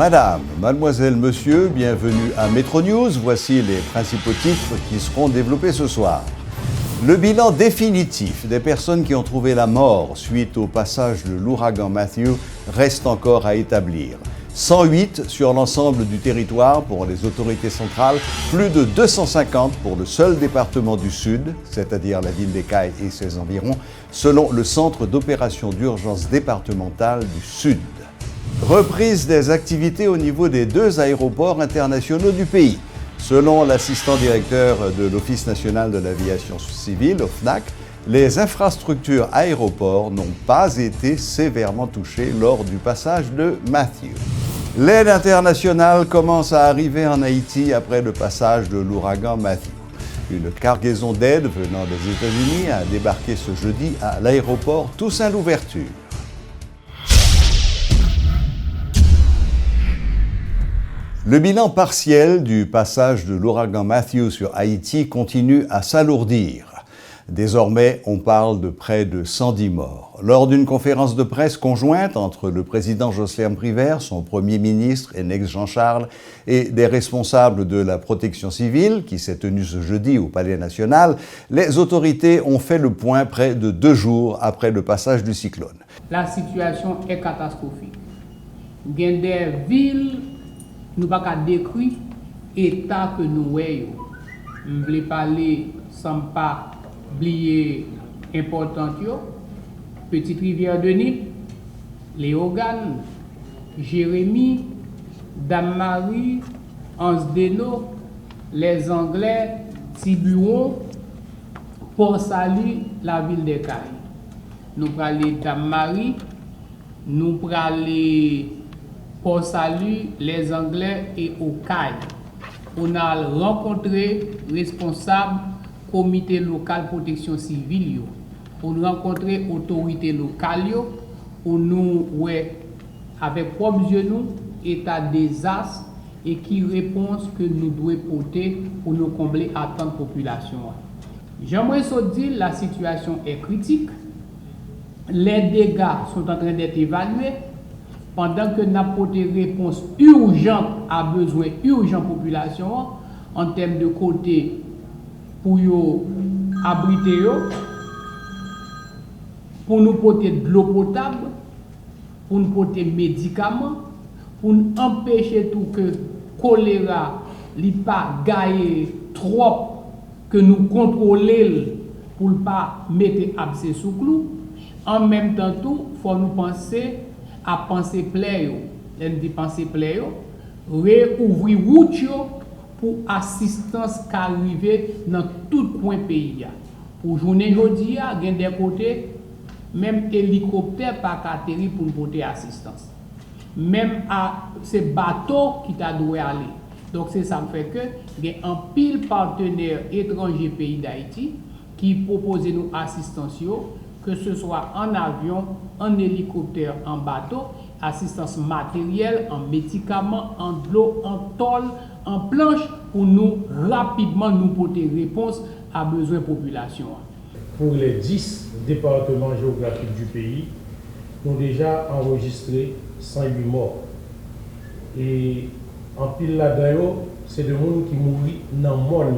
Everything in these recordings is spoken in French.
Madame, mademoiselle, monsieur, bienvenue à Metro News. Voici les principaux titres qui seront développés ce soir. Le bilan définitif des personnes qui ont trouvé la mort suite au passage de l'ouragan Matthew reste encore à établir. 108 sur l'ensemble du territoire pour les autorités centrales, plus de 250 pour le seul département du Sud, c'est-à-dire la ville d'Écailles et ses environs, selon le Centre d'opération d'urgence départementale du Sud. Reprise des activités au niveau des 2 aéroports internationaux du pays. Selon l'assistant directeur de l'Office national de l'aviation civile, OFNAC, les infrastructures aéroports n'ont pas été sévèrement touchées lors du passage de Matthew. L'aide internationale commence à arriver en Haïti après le passage de l'ouragan Matthew. Une cargaison d'aide venant des États-Unis a débarqué ce jeudi à l'aéroport Toussaint-Louverture. Le bilan partiel du passage de l'ouragan Matthew sur Haïti continue à s'alourdir. Désormais, on parle de près de 110 morts. Lors d'une conférence de presse conjointe entre le président Jocelyn Privert, son premier ministre, Enex Jean-Charles, et des responsables de la protection civile, qui s'est tenue ce jeudi au Palais national, les autorités ont fait le point près de 2 jours après le passage du cyclone. La situation est catastrophique. Il y a des villes, nous ne pouvons pas décrire l'état que nous voyons. Je ne voulais parler sans pas oublier important, Petite Rivière de Nip, Léogane, Jérémie, Dame-Marie, Anse-Deno, les Anglais, Tiburon, Port-Salut, la ville d'Écailles. Nous parlons Dame-Marie, nous parlons Port-Salut, les Anglais et Okaï. On a rencontré responsables comité local protection civile, on rencontré autorité locale, on nous ouais avec propres yeux nous état désastre et qui réponse que nous devons porter pour nous combler attente population. J'aimerais dire la situation est critique, les dégâts sont en train d'être évalués pendant que nous avons apporté réponse urgente à besoin urgent population en termes de côté pour abriter, pour nous porter de l'eau potable, pour nous porter médicaments, pour nous empêcher tout que choléra ne pas gagner trop, que nous contrôler pour ne pas mettre abcès sous clou. En même temps, il faut nous penser à penser plaire, penser plaire, réouvrir route pour assistance qui arrive dans tout coin pays. Pour journée aujourd'hui, il y a des côtés, même hélicoptère pas atterri pour porter assistance. Même à ces bateaux qui t'a dû aller. Donc c'est ça qui fait que il y a un pile partenaire étranger pays d'Haïti qui propose nous assistance, que ce soit en avion, en hélicoptère, en bateau, assistance matérielle, en médicaments, en l'eau, en tôle, en planche, pour nous rapidement nous porter réponse à besoin population. Pour les 10 départements géographiques du pays, nous avons déjà enregistré 108 morts. Et en pile là-dedans, c'est des gens qui mourent dans le monde.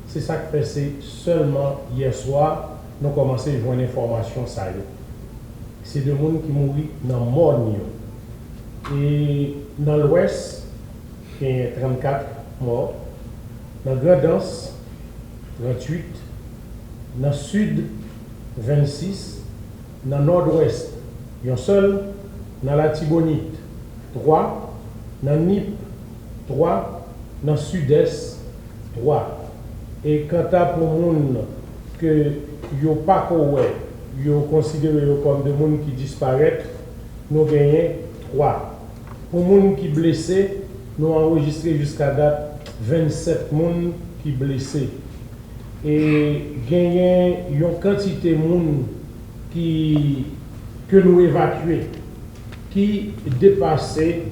C'est ça que c'est seulement hier soir, nous avons commencé à joindre l'information. C'est des gens qui mourent dans le monde. Et dans l'ouest, il y a 34 morts. Dans le Grand Danse, 38. Dans le sud, 26. Dans le nord-ouest, il y a un seul. Dans la Tibonite, 3. Dans le Nip, 3. Dans le sud-est, 3. Et quant à pour les gens que n'ont pas considéré comme des gens qui disparaissent, nous gagnons 3. Pour les gens qui sont blessés, nous avons enregistré jusqu'à date 27 personnes qui sont blessés. Et gagnons une quantité de gens que nous évacuons qui dépassait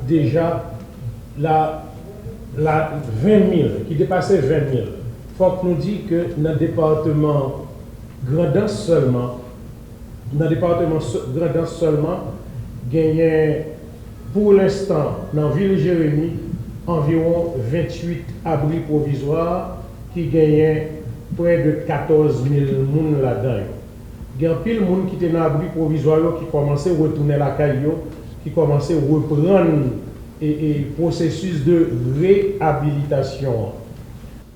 déjà la 20 000, qui dépassait 20 000. Il faut que nous disions que dans le département Grandance seulement, gagnait Pour l'instant, dans la ville de Jérémy, environ 28 abris provisoires qui gagnent près de 14 000 personnes là-dedans. Il y a pile de monde qui était dans l'abri provisoire qui commençait à retourner la caille, qui commençait à reprendre le processus de réhabilitation.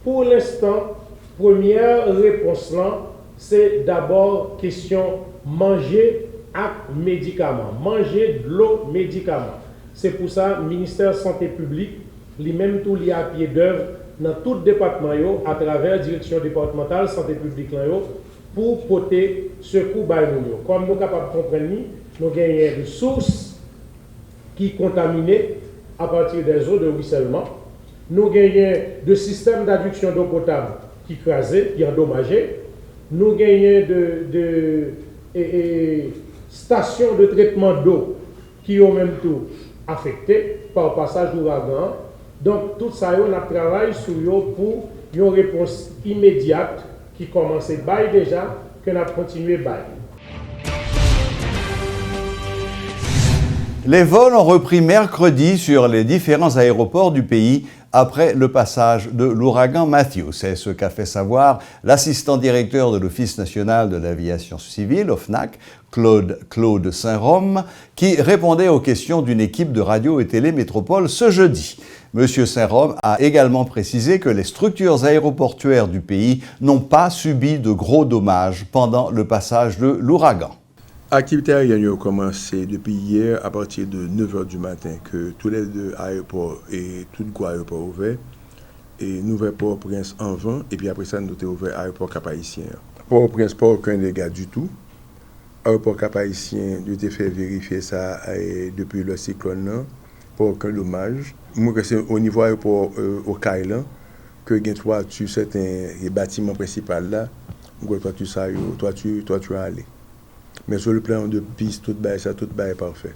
Pour l'instant, première réponse là, c'est d'abord question manger et médicaments. Manger de l'eau, médicaments. C'est pour ça le ministère de la Santé publique, lui-même tout lié à pied d'œuvre dans tout le département, à travers la direction départementale de santé publique, pour porter secours à nous. Comme nous sommes capables de comprendre, nous avons des sources qui sont contaminées à partir des eaux de ruissellement. Nous avons des systèmes d'adduction d'eau potable qui crasés, qui endommagés. Nous avons de stations de traitement d'eau qui ont même tout affecté par le passage d'ouragan. Donc, tout ça, on a travaillé sur eux pour une réponse immédiate qui commençait déjà, que nous avons continué. Les vols ont repris mercredi sur les différents aéroports du pays après le passage de l'ouragan Matthew. C'est ce qu'a fait savoir l'assistant directeur de l'Office national de l'aviation civile, OFNAC, Claude Saint-Rome, qui répondait aux questions d'une équipe de radio et télé métropole ce jeudi. M. Saint-Rome a également précisé que les structures aéroportuaires du pays n'ont pas subi de gros dommages pendant le passage de l'ouragan. L'activité aérienne a commencé depuis hier à partir de 9h du matin, que tous les deux aéroports et tout le gros aéroport ouvert, et nous avons Port-au-Prince en vent, et puis après ça, nous avons ouvert l'aéroport Cap-Haïtien. Port-au-Prince, pas aucun dégât du tout. L'aéroport Cap-Haïtien, nous avons fait vérifier ça depuis le cyclone, pas aucun dommage. Moi, c'est au niveau aéroport au Kailan, que il y a toiture, certains bâtiments principaux là, toiture ça, toiture aller. Mais sur le plan de piste, tout est parfait.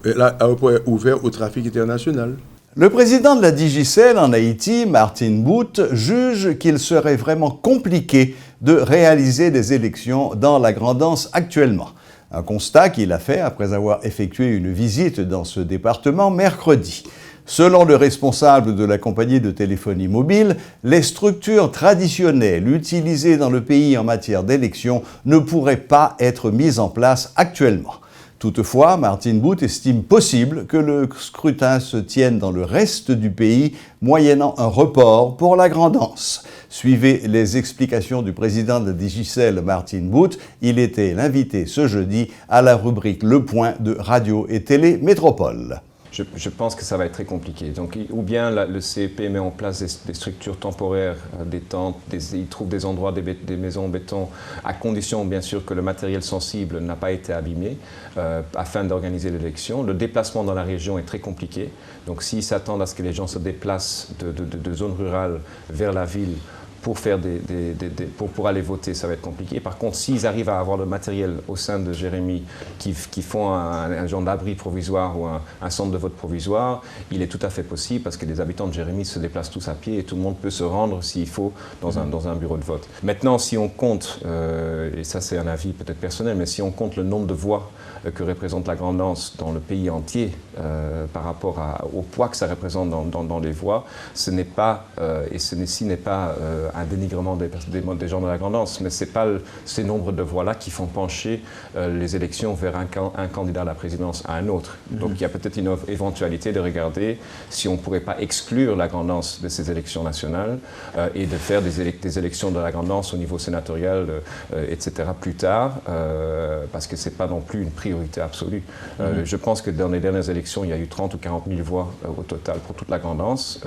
L'aéroport est ouvert au trafic international. Le président de la Digicel en Haïti, Martin Bout, juge qu'il serait vraiment compliqué de réaliser des élections dans la Grand'Anse actuellement. Un constat qu'il a fait après avoir effectué une visite dans ce département mercredi. Selon le responsable de la compagnie de téléphonie mobile, les structures traditionnelles utilisées dans le pays en matière d'élections ne pourraient pas être mises en place actuellement. Toutefois, Martin Bout estime possible que le scrutin se tienne dans le reste du pays, moyennant un report pour la Grand'Anse. Suivez les explications du président de Digicel, Martin Bout. Il était l'invité ce jeudi à la rubrique Le Point de Radio et Télé Métropole. Je pense que ça va être très compliqué. Donc, ou bien le CEP met en place des structures temporaires, des tentes, il trouve des endroits, des maisons en béton, à condition bien sûr que le matériel sensible n'a pas été abîmé, afin d'organiser l'élection. Le déplacement dans la région est très compliqué. Donc, s'ils s'attendent à ce que les gens se déplacent de zones rurales vers la ville, pour aller voter, ça va être compliqué. Par contre, s'ils arrivent à avoir le matériel au sein de Jérémy qui font un genre d'abri provisoire ou un centre de vote provisoire, il est tout à fait possible parce que les habitants de Jérémy se déplacent tous à pied et tout le monde peut se rendre s'il faut dans un bureau de vote. Maintenant, si on compte, et ça c'est un avis peut-être personnel, mais si on compte le nombre de voix que représente la Grand'Anse dans le pays entier par rapport au poids que ça représente dans les voix, ce n'est pas, et ceci n'est pas un dénigrement des gens de la Grand'Anse, mais ce n'est pas ces nombres de voix-là qui font pencher les élections vers un candidat à la présidence à un autre. Donc il y a peut-être une éventualité de regarder si on ne pourrait pas exclure la Grand'Anse de ces élections nationales et de faire des élections de la Grand'Anse au niveau sénatorial, etc. plus tard, parce que ce n'est pas non plus une priorité absolue. Je pense que dans les dernières élections, il y a eu 30 ou 40 000 voix au total pour toute la Grand'Anse.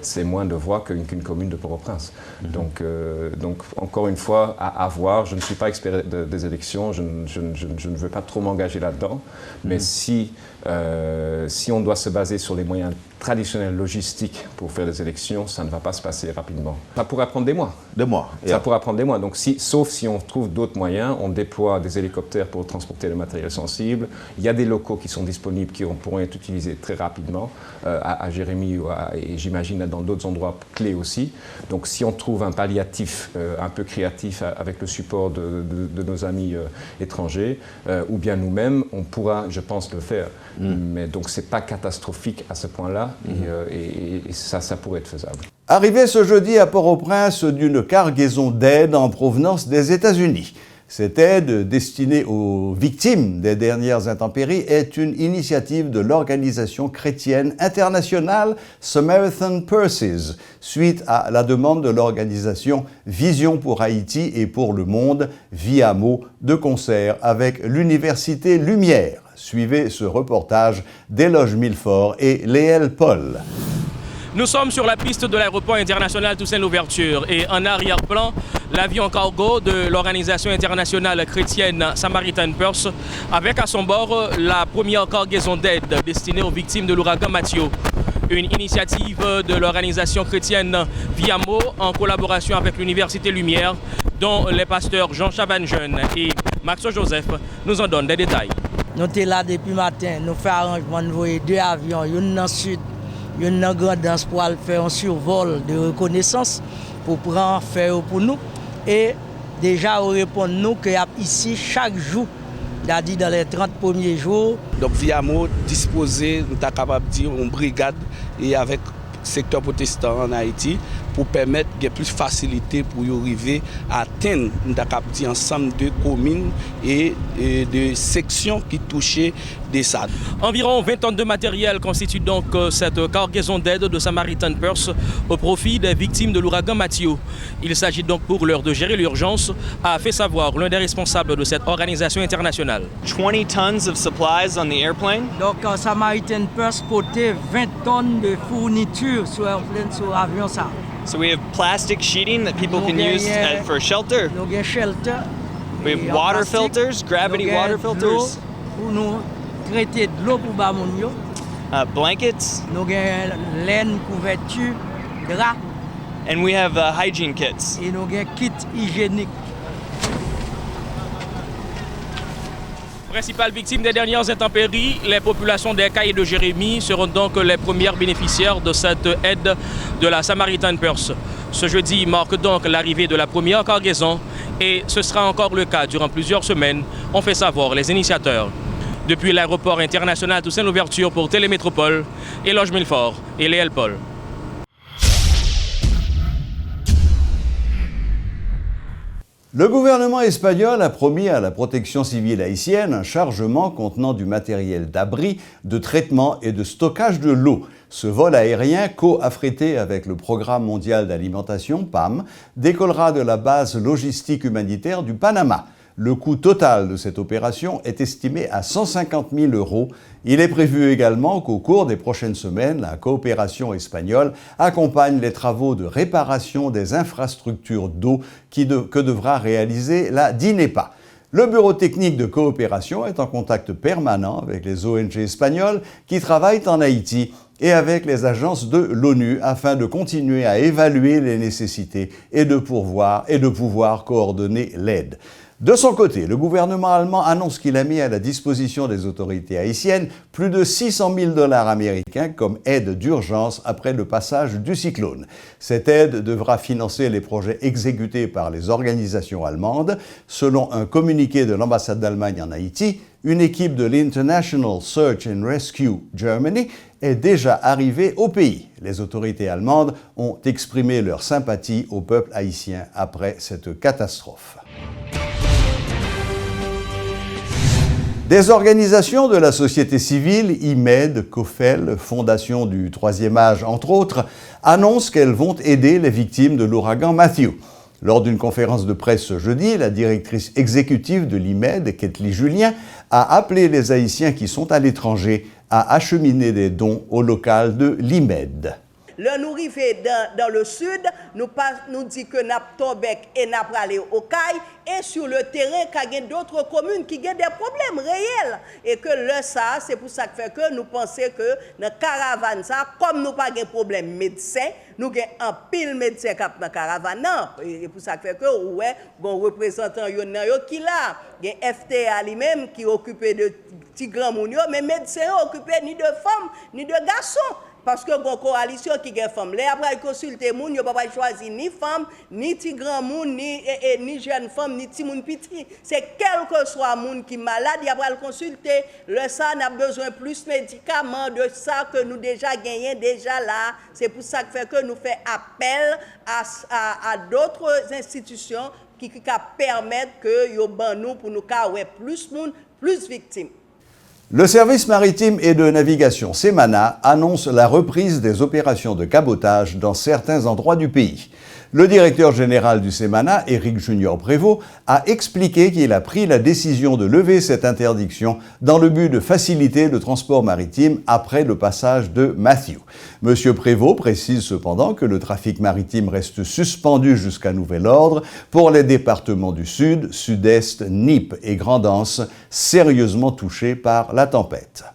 C'est moins de voix qu'une commune de Port-au-Prince. Donc, encore une fois, à voir. Je ne suis pas expert des élections, je ne veux pas trop m'engager là-dedans, mais si on doit se baser sur les moyens traditionnelle logistique pour faire des élections, ça ne va pas se passer rapidement. Ça pourrait prendre des mois. Des mois. Ça pourra prendre des mois. Donc, sauf si on trouve d'autres moyens, on déploie des hélicoptères pour transporter le matériel sensible. Il y a des locaux qui sont disponibles qui pourront être utilisés très rapidement à Jérémie et j'imagine dans d'autres endroits clés aussi. Donc, si on trouve un palliatif un peu créatif avec le support de nos amis étrangers ou bien nous-mêmes, on pourra, je pense, le faire. Mais donc, c'est pas catastrophique à ce point-là et ça pourrait être faisable. Arrivé ce jeudi à Port-au-Prince d'une cargaison d'aide en provenance des États-Unis. Cette aide destinée aux victimes des dernières intempéries est une initiative de l'organisation chrétienne internationale Samaritan Purses, suite à la demande de l'organisation Vision pour Haïti et pour le monde, VIAMO, de concert avec l'Université Lumière. Suivez ce reportage d'Éloge Milfort et Léel Paul. Nous sommes sur la piste de l'aéroport international Toussaint-Louverture et en arrière-plan, l'avion cargo de l'organisation internationale chrétienne Samaritan Purse avec à son bord la première cargaison d'aide destinée aux victimes de l'ouragan Mathieu. Une initiative de l'organisation chrétienne VIAMO en collaboration avec l'Université Lumière dont les pasteurs Jean Chavanjeune et Max Joseph nous en donnent des détails. Nous sommes là depuis le matin, nous faisons arrangement de voyer 2 avions, une dans le sud. Il y a une grande danse pour faire un survol de reconnaissance pour prendre faire pour nous. Et déjà, on répond nous qu'il y a ici chaque jour, c'est-à-dire dans les 30 premiers jours. Donc, VIAMO disposé, nous sommes capables de dire, une brigade et avec le secteur protestant en Haïti pour permettre de plus de facilité pour y arriver à atteindre un ensemble de communes et de sections qui touchaient des SAD. Environ 20 tonnes de matériel constituent donc cette cargaison d'aide de Samaritan Purse au profit des victimes de l'ouragan Mathieu. Il s'agit donc pour l'heure de gérer l'urgence, a fait savoir l'un des responsables de cette organisation internationale. 20 tons of supplies on the airplane. Donc Samaritan Purse portait 20 tonnes de fournitures sur l'avion ça. So we have plastic sheeting that people can use for shelter. Nous avons shelter. We have water filters, gravity water filters. Pour nous traiter de l'eau pour bamonio. Blankets. Nous avons laine, couverture, drap. And we have hygiene kits. Et nous avons kit hygiénique. Principales victimes des dernières intempéries, les populations d'Ekaï et de Jérémie seront donc les premières bénéficiaires de cette aide de la Samaritan Purse. Ce jeudi marque donc l'arrivée de la première cargaison et ce sera encore le cas durant plusieurs semaines, ont fait savoir les initiateurs. Depuis l'aéroport international Toussaint-Louverture pour Télémétropole, Éloge Milfort et Léel Paul. Le gouvernement espagnol a promis à la protection civile haïtienne un chargement contenant du matériel d'abri, de traitement et de stockage de l'eau. Ce vol aérien, co-affrété avec le Programme mondial d'alimentation, PAM, décollera de la base logistique humanitaire du Panama. Le coût total de cette opération est estimé à 150 000 €. Il est prévu également qu'au cours des prochaines semaines, la coopération espagnole accompagne les travaux de réparation des infrastructures d'eau que devra réaliser la DINEPA. Le Bureau technique de coopération est en contact permanent avec les ONG espagnoles qui travaillent en Haïti et avec les agences de l'ONU afin de continuer à évaluer les nécessités et de pouvoir coordonner l'aide. De son côté, le gouvernement allemand annonce qu'il a mis à la disposition des autorités haïtiennes plus de 600 000 $ américains comme aide d'urgence après le passage du cyclone. Cette aide devra financer les projets exécutés par les organisations allemandes. Selon un communiqué de l'ambassade d'Allemagne en Haïti, une équipe de l'International Search and Rescue Germany est déjà arrivée au pays. Les autorités allemandes ont exprimé leur sympathie au peuple haïtien après cette catastrophe. Des organisations de la société civile, IMED, COFEL, Fondation du Troisième Âge, entre autres, annoncent qu'elles vont aider les victimes de l'ouragan Matthew. Lors d'une conférence de presse ce jeudi, la directrice exécutive de l'IMED, Ketli Julien, a appelé les Haïtiens qui sont à l'étranger à acheminer des dons au local de l'IMED. le nous arriver dans le sud, nous dit que nous tombé et nous allé au Caille, et sur le terrain, qu'il y a d'autres communes qui ont des problèmes réels. Et que le ça, c'est pour ça que fait que nous pensons que dans caravane ça, comme nous pas de problème médecin, nous avons un pile médecin qui dans caravane. Et pour ça que fait que ouais, bon représentant qui là, il y a FTA lui-même qui est occupé de petits grands moun yo, mais médecin occupé ni de femmes ni de garçons. Parce que bon coalition qui gagne femme, les après consulter moun, yo pas choisir ni femme, ni petit grand moun, ni jeune femme, ni petit moun petit. C'est quel que soit moun qui malade, il après le consulter. Le ça n'a besoin plus de médicaments de ça que nous déjà gagnons déjà là. C'est pour ça que fait que nous fait appel à d'autres institutions qui permettent que yo ban nous pour nous ouais plus moun, plus victimes. Le service maritime et de navigation Semana annonce la reprise des opérations de cabotage dans certains endroits du pays. Le directeur général du Semana, Éric Junior Prévost, a expliqué qu'il a pris la décision de lever cette interdiction dans le but de faciliter le transport maritime après le passage de Matthew. Monsieur Prévost précise cependant que le trafic maritime reste suspendu jusqu'à nouvel ordre pour les départements du Sud, Sud-Est, Nipes et Grande-Anse, sérieusement touchés par la tempête.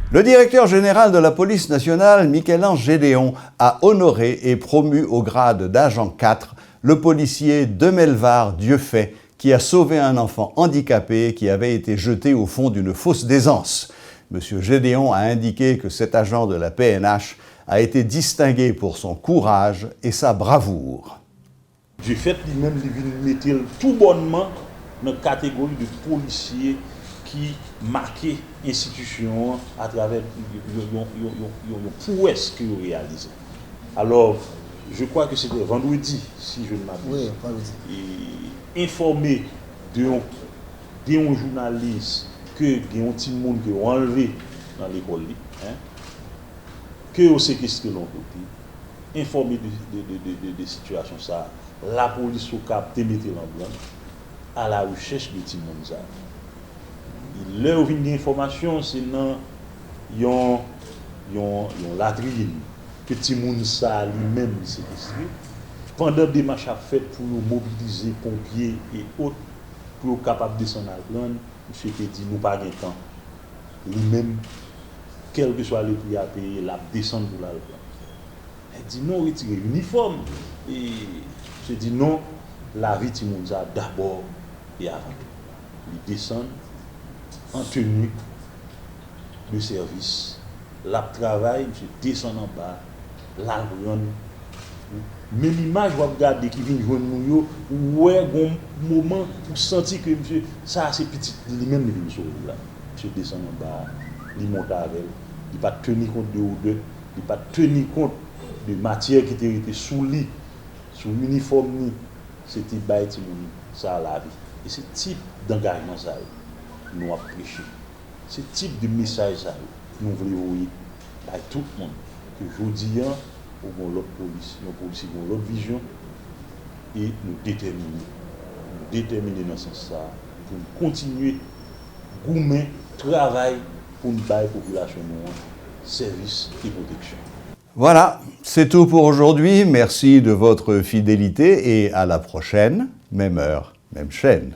Le directeur général de la police nationale, Michel-Ange Gédéon, a honoré et promu au grade d'agent 4 le policier Demelvar Dieufait, qui a sauvé un enfant handicapé qui avait été jeté au fond d'une fosse d'aisance. M. Gédéon a indiqué que cet agent de la PNH a été distingué pour son courage et sa bravoure. Dieufait lui-même mettait tout bonnement dans la catégorie de policiers qui marquait l'institution à travers le prouesse qu'il a réalisé. Alors, je crois que c'était vendredi, si je ne m'abuse. Oui, informé d'un journaliste que il y a un petit monde qui ont enlevé dans l'école, que on séquestré l'on côté, informé de situations ça, la police au cap te mettre en blanc à la recherche de petit monde ça. Là où vient l'information, c'est dans yon latrine que petit monde ça lui-même séquestré. Pendant des marches à fait pour nous mobiliser pompiers et autres pour être capable de descendre à la monsieur te dit nous pas de temps. Lui-même, quel que soit le prix à payer, la descendre pour la plan. Elle dit non, retirer l'uniforme. Et je dis non, la vie de monde ça d'abord et avant tout. Il descend en tenue de service. La travail, monsieur descend en bas, la run. Même image, vous regardez qui vient joindre nous, ouais, un moment pour sentir que monsieur, ça c'est petit, lui-même il vient sauver là. Monsieur descend en bas, il monte avec, il pas tenir compte de odeur, il pas tenir compte de matière qui était sous lit, sous l'uniforme, c'était baïti ça la vie. Et ce type d'engagement ça, nous avons prêché. Ce type de message ça, nous voulons envoyer à tout le monde. que aujourd'hui, on a l'autre police, nos policiers ont l'autre vision et nous déterminer dans ce sens ça pour continuer goumer travail pour nous bailler population service et protection. Voilà, c'est tout pour aujourd'hui. Merci de votre fidélité et à la prochaine, même heure, même chaîne.